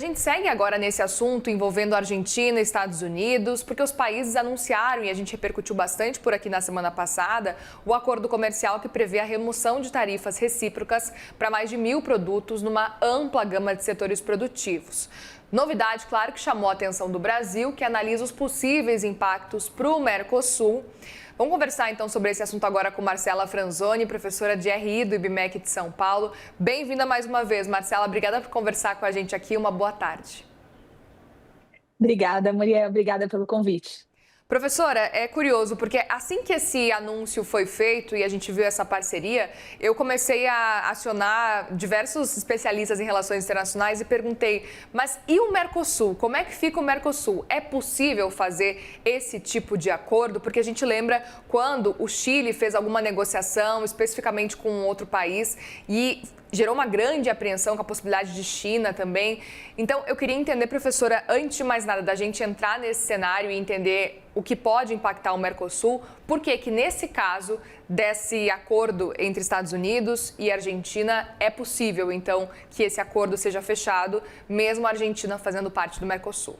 A gente segue agora nesse assunto envolvendo Argentina e Estados Unidos, porque os países anunciaram, e a gente repercutiu bastante por aqui na semana passada, o acordo comercial que prevê a remoção de tarifas recíprocas para mais de 1.000 produtos numa ampla gama de setores produtivos. Novidade, claro, que chamou a atenção do Brasil, que analisa os possíveis impactos para o Mercosul. Vamos conversar então sobre esse assunto agora com Marcela Franzoni, professora de RI do IBMEC de São Paulo. Bem-vinda mais uma vez, Marcela. Obrigada por conversar com a gente aqui. Uma boa tarde. Obrigada, Muriel. Obrigada pelo convite. Professora, é curioso, porque assim que esse anúncio foi feito e a gente viu essa parceria, eu comecei a acionar diversos especialistas em relações internacionais e perguntei, mas e o Mercosul? Como é que fica o Mercosul? É possível fazer esse tipo de acordo? Porque a gente lembra quando o Chile fez alguma negociação, especificamente com um outro país, e gerou uma grande apreensão com a possibilidade de China também. Então, eu queria entender, professora, antes de mais nada, da gente entrar nesse cenário e entender o que pode impactar o Mercosul, por que nesse caso desse acordo entre Estados Unidos e Argentina é possível, então, que esse acordo seja fechado, mesmo a Argentina fazendo parte do Mercosul?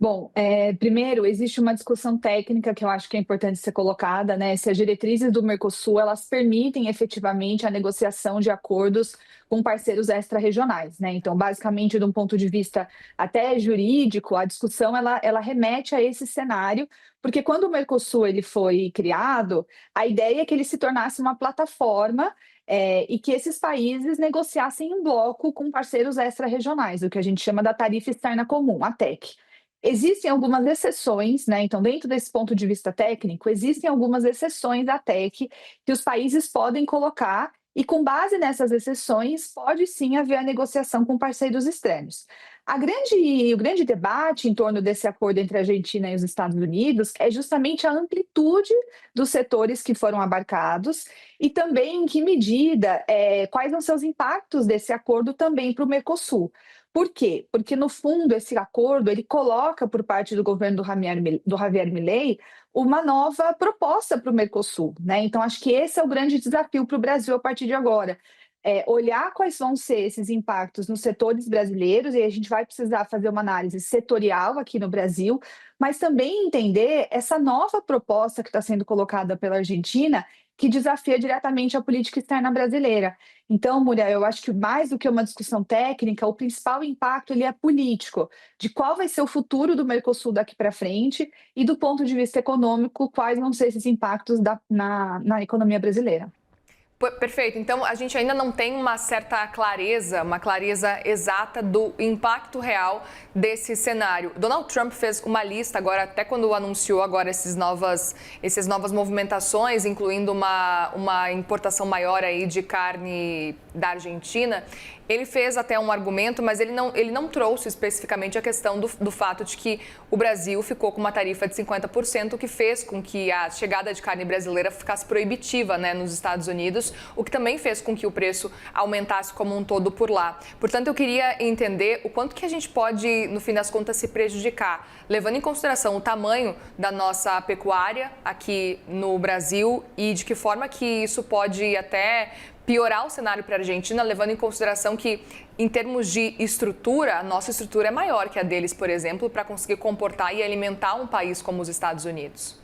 Bom, primeiro, existe uma discussão técnica que eu acho que é importante ser colocada, né? Se as diretrizes do Mercosul, elas permitem efetivamente a negociação de acordos com parceiros extra-regionais, né? Então, basicamente, de um ponto de vista até jurídico, a discussão, ela remete a esse cenário, porque quando o Mercosul ele foi criado, a ideia é que ele se tornasse uma plataforma e que esses países negociassem em bloco com parceiros extra-regionais, o que a gente chama da tarifa externa comum, a TEC. Existem algumas exceções, né? Então, dentro desse ponto de vista técnico, existem algumas exceções da TEC que os países podem colocar, e com base nessas exceções, pode sim haver a negociação com parceiros externos. O grande debate em torno desse acordo entre a Argentina e os Estados Unidos é justamente a amplitude dos setores que foram abarcados e também em que medida, quais vão ser os impactos desse acordo também para o Mercosul. Por quê? Porque, no fundo, esse acordo ele coloca, por parte do governo do Javier Milei, uma nova proposta para o Mercosul, né? Então, acho que esse é o grande desafio para o Brasil a partir de agora. Olhar quais vão ser esses impactos nos setores brasileiros, e a gente vai precisar fazer uma análise setorial aqui no Brasil, mas também entender essa nova proposta que está sendo colocada pela Argentina, que desafia diretamente a política externa brasileira. Então, Muriel, eu acho que mais do que uma discussão técnica, o principal impacto ele é político, de qual vai ser o futuro do Mercosul daqui para frente e, do ponto de vista econômico, quais vão ser esses impactos na economia brasileira. Perfeito. Então, a gente ainda não tem uma certa clareza, uma clareza exata do impacto real desse cenário. Donald Trump fez uma lista agora, até quando anunciou agora essas novas movimentações, incluindo uma importação maior aí de carne da Argentina. Ele fez até um argumento, mas ele não trouxe especificamente a questão do fato de que o Brasil ficou com uma tarifa de 50%, o que fez com que a chegada de carne brasileira ficasse proibitiva, né, nos Estados Unidos, o que também fez com que o preço aumentasse como um todo por lá. Portanto, eu queria entender o quanto que a gente pode, no fim das contas, se prejudicar, levando em consideração o tamanho da nossa pecuária aqui no Brasil e de que forma que isso pode até piorar o cenário para a Argentina, levando em consideração que, em termos de estrutura, a nossa estrutura é maior que a deles, por exemplo, para conseguir comportar e alimentar um país como os Estados Unidos.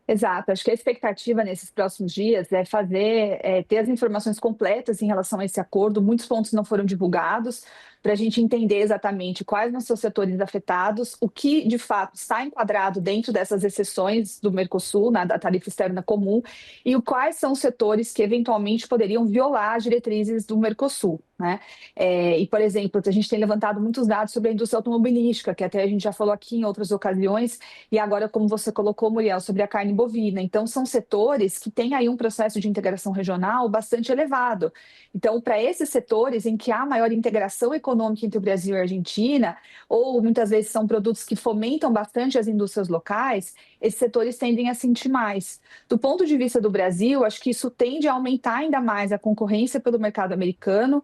Exato, acho que a expectativa nesses próximos dias ter as informações completas em relação a esse acordo. Muitos pontos não foram divulgados, para a gente entender exatamente quais vão ser os setores afetados, o que de fato está enquadrado dentro dessas exceções do Mercosul, da tarifa externa comum, e quais são os setores que eventualmente poderiam violar as diretrizes do Mercosul, né? E, por exemplo, a gente tem levantado muitos dados sobre a indústria automobilística, que até a gente já falou aqui em outras ocasiões, e agora, como você colocou, Muriel, sobre a carne bovina. Então, são setores que têm aí um processo de integração regional bastante elevado. Então, para esses setores em que há maior integração econômica entre o Brasil e a Argentina, ou muitas vezes são produtos que fomentam bastante as indústrias locais, esses setores tendem a sentir mais. Do ponto de vista do Brasil, acho que isso tende a aumentar ainda mais a concorrência pelo mercado americano,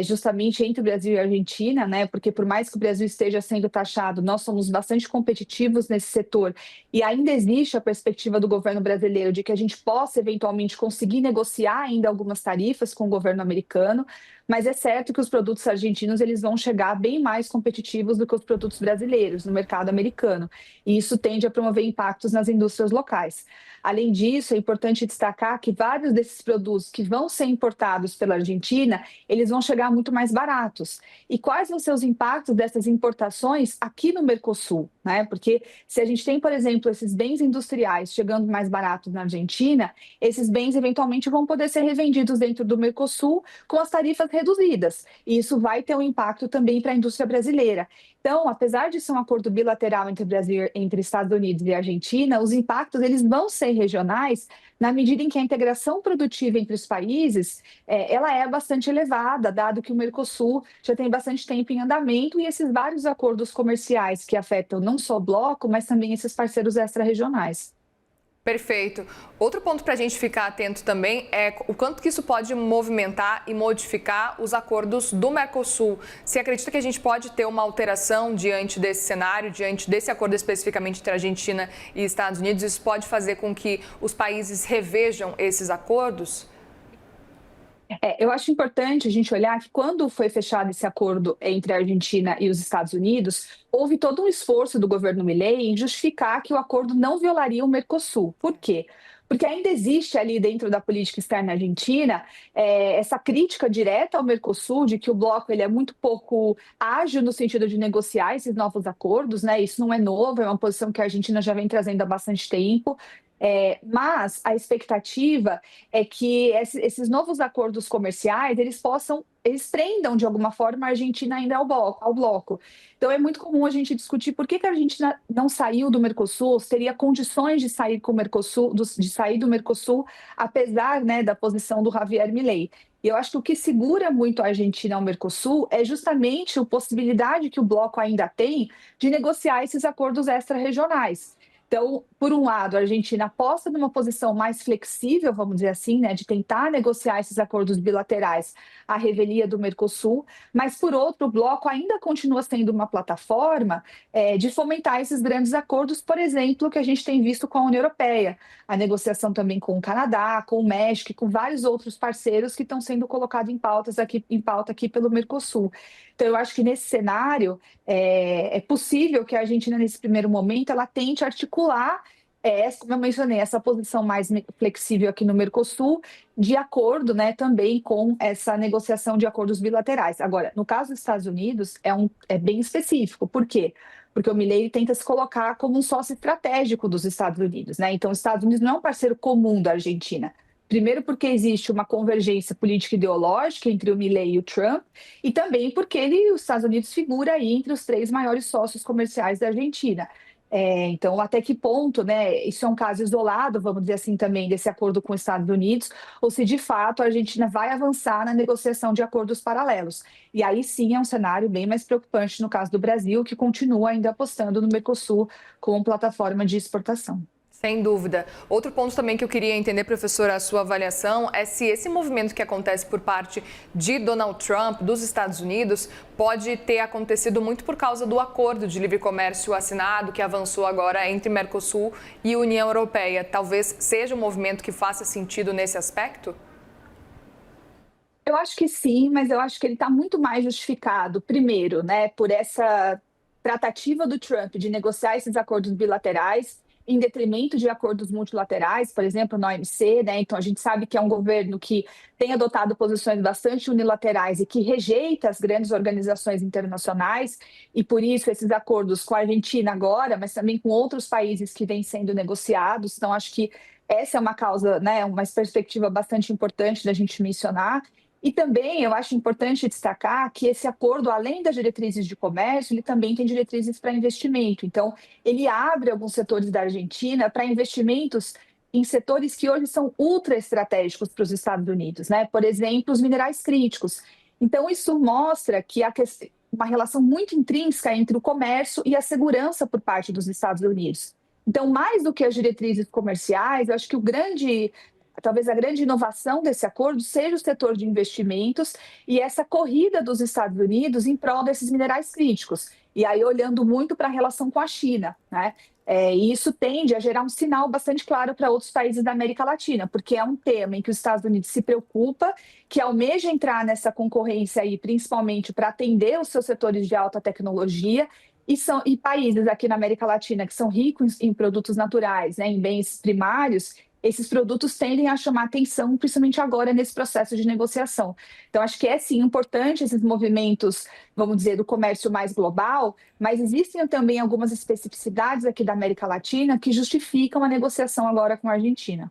justamente entre o Brasil e a Argentina, né? Porque por mais que o Brasil esteja sendo taxado, nós somos bastante competitivos nesse setor, e ainda existe a perspectiva do governo brasileiro de que a gente possa eventualmente conseguir negociar ainda algumas tarifas com o governo americano, mas é certo que os produtos argentinos eles vão chegar bem mais competitivos do que os produtos brasileiros no mercado americano, e isso tende a promover impactos nas indústrias locais. Além disso, é importante destacar que vários desses produtos que vão ser importados pela Argentina, eles vão chegar muito mais baratos. E quais vão ser os impactos dessas importações aqui no Mercosul, né? Porque se a gente tem, por exemplo, esses bens industriais chegando mais baratos na Argentina, esses bens eventualmente vão poder ser revendidos dentro do Mercosul com as tarifas reduzidas. E isso vai ter um impacto também para a indústria brasileira. Então, apesar de ser um acordo bilateral entre Brasil, entre Estados Unidos e Argentina, os impactos eles vão ser regionais na medida em que a integração produtiva entre os países ela é bastante elevada, dado que o Mercosul já tem bastante tempo em andamento e esses vários acordos comerciais que afetam não só o bloco, mas também esses parceiros extra-regionais. Perfeito. Outro ponto para a gente ficar atento também é o quanto que isso pode movimentar e modificar os acordos do Mercosul. Você acredita que a gente pode ter uma alteração diante desse cenário, diante desse acordo especificamente entre Argentina e Estados Unidos? Isso pode fazer com que os países revejam esses acordos? Eu acho importante a gente olhar que quando foi fechado esse acordo entre a Argentina e os Estados Unidos, houve todo um esforço do governo Milei em justificar que o acordo não violaria o Mercosul. Por quê? Porque ainda existe ali dentro da política externa argentina essa crítica direta ao Mercosul de que o bloco ele é muito pouco ágil no sentido de negociar esses novos acordos, né? Isso não é novo, é uma posição que a Argentina já vem trazendo há bastante tempo. Mas a expectativa é que esses novos acordos comerciais eles prendam de alguma forma a Argentina ainda ao bloco. Então é muito comum a gente discutir por que a Argentina não saiu do Mercosul, se teria condições de sair do Mercosul, apesar, né, da posição do Javier Milei. E eu acho que o que segura muito a Argentina ao Mercosul é justamente a possibilidade que o bloco ainda tem de negociar esses acordos extra-regionais. Então, por um lado, a Argentina aposta numa posição mais flexível, vamos dizer assim, né, de tentar negociar esses acordos bilaterais à revelia do Mercosul, mas, por outro, o bloco ainda continua sendo uma plataforma de fomentar esses grandes acordos, por exemplo, que a gente tem visto com a União Europeia, a negociação também com o Canadá, com o México e com vários outros parceiros que estão sendo colocados em pauta aqui pelo Mercosul. Então, eu acho que nesse cenário é possível que a Argentina, nesse primeiro momento, ela tente articular, como eu mencionei, essa posição mais flexível aqui no Mercosul, de acordo, né, também com essa negociação de acordos bilaterais. Agora, no caso dos Estados Unidos, é bem específico. Por quê? Porque o Milei tenta se colocar como um sócio estratégico dos Estados Unidos, né? Então, os Estados Unidos não é um parceiro comum da Argentina. Primeiro porque existe uma convergência política e ideológica entre o Milei e o Trump, e também porque os Estados Unidos figura aí entre os 3 maiores sócios comerciais da Argentina. Então, até que ponto, né, isso é um caso isolado, vamos dizer assim, também desse acordo com os Estados Unidos, ou se de fato a Argentina vai avançar na negociação de acordos paralelos. E aí sim é um cenário bem mais preocupante no caso do Brasil, que continua ainda apostando no Mercosul como plataforma de exportação. Sem dúvida. Outro ponto também que eu queria entender, professora, a sua avaliação, é se esse movimento que acontece por parte de Donald Trump, dos Estados Unidos, pode ter acontecido muito por causa do acordo de livre comércio assinado, que avançou agora entre Mercosul e União Europeia. Talvez seja um movimento que faça sentido nesse aspecto? Eu acho que sim, mas eu acho que ele está muito mais justificado, primeiro, né, por essa tratativa do Trump de negociar esses acordos bilaterais em detrimento de acordos multilaterais, por exemplo, na OMC, né? Então a gente sabe que é um governo que tem adotado posições bastante unilaterais e que rejeita as grandes organizações internacionais, e por isso esses acordos com a Argentina agora, mas também com outros países que vêm sendo negociados. Então acho que essa é uma causa, né, uma perspectiva bastante importante da gente mencionar. E também eu acho importante destacar que esse acordo, além das diretrizes de comércio, ele também tem diretrizes para investimento. Então, ele abre alguns setores da Argentina para investimentos em setores que hoje são ultra estratégicos para os Estados Unidos, né? Por exemplo, os minerais críticos. Então, isso mostra que há uma relação muito intrínseca entre o comércio e a segurança por parte dos Estados Unidos. Então, mais do que as diretrizes comerciais, eu acho que talvez a grande inovação desse acordo seja o setor de investimentos e essa corrida dos Estados Unidos em prol desses minerais críticos. E aí olhando muito para a relação com a China, né? E isso tende a gerar um sinal bastante claro para outros países da América Latina, porque é um tema em que os Estados Unidos se preocupa, que almeja entrar nessa concorrência aí, principalmente para atender os seus setores de alta tecnologia, e países aqui na América Latina que são ricos em produtos naturais, né, em bens primários, esses produtos tendem a chamar atenção, principalmente agora nesse processo de negociação. Então, acho que é sim importante esses movimentos, vamos dizer, do comércio mais global, mas existem também algumas especificidades aqui da América Latina que justificam a negociação agora com a Argentina.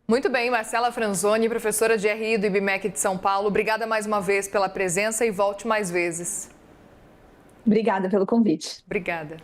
Muito bem, Marcela Franzoni, professora de RI do IBMEC de São Paulo. Obrigada mais uma vez pela presença e volte mais vezes. Obrigada pelo convite. Obrigada.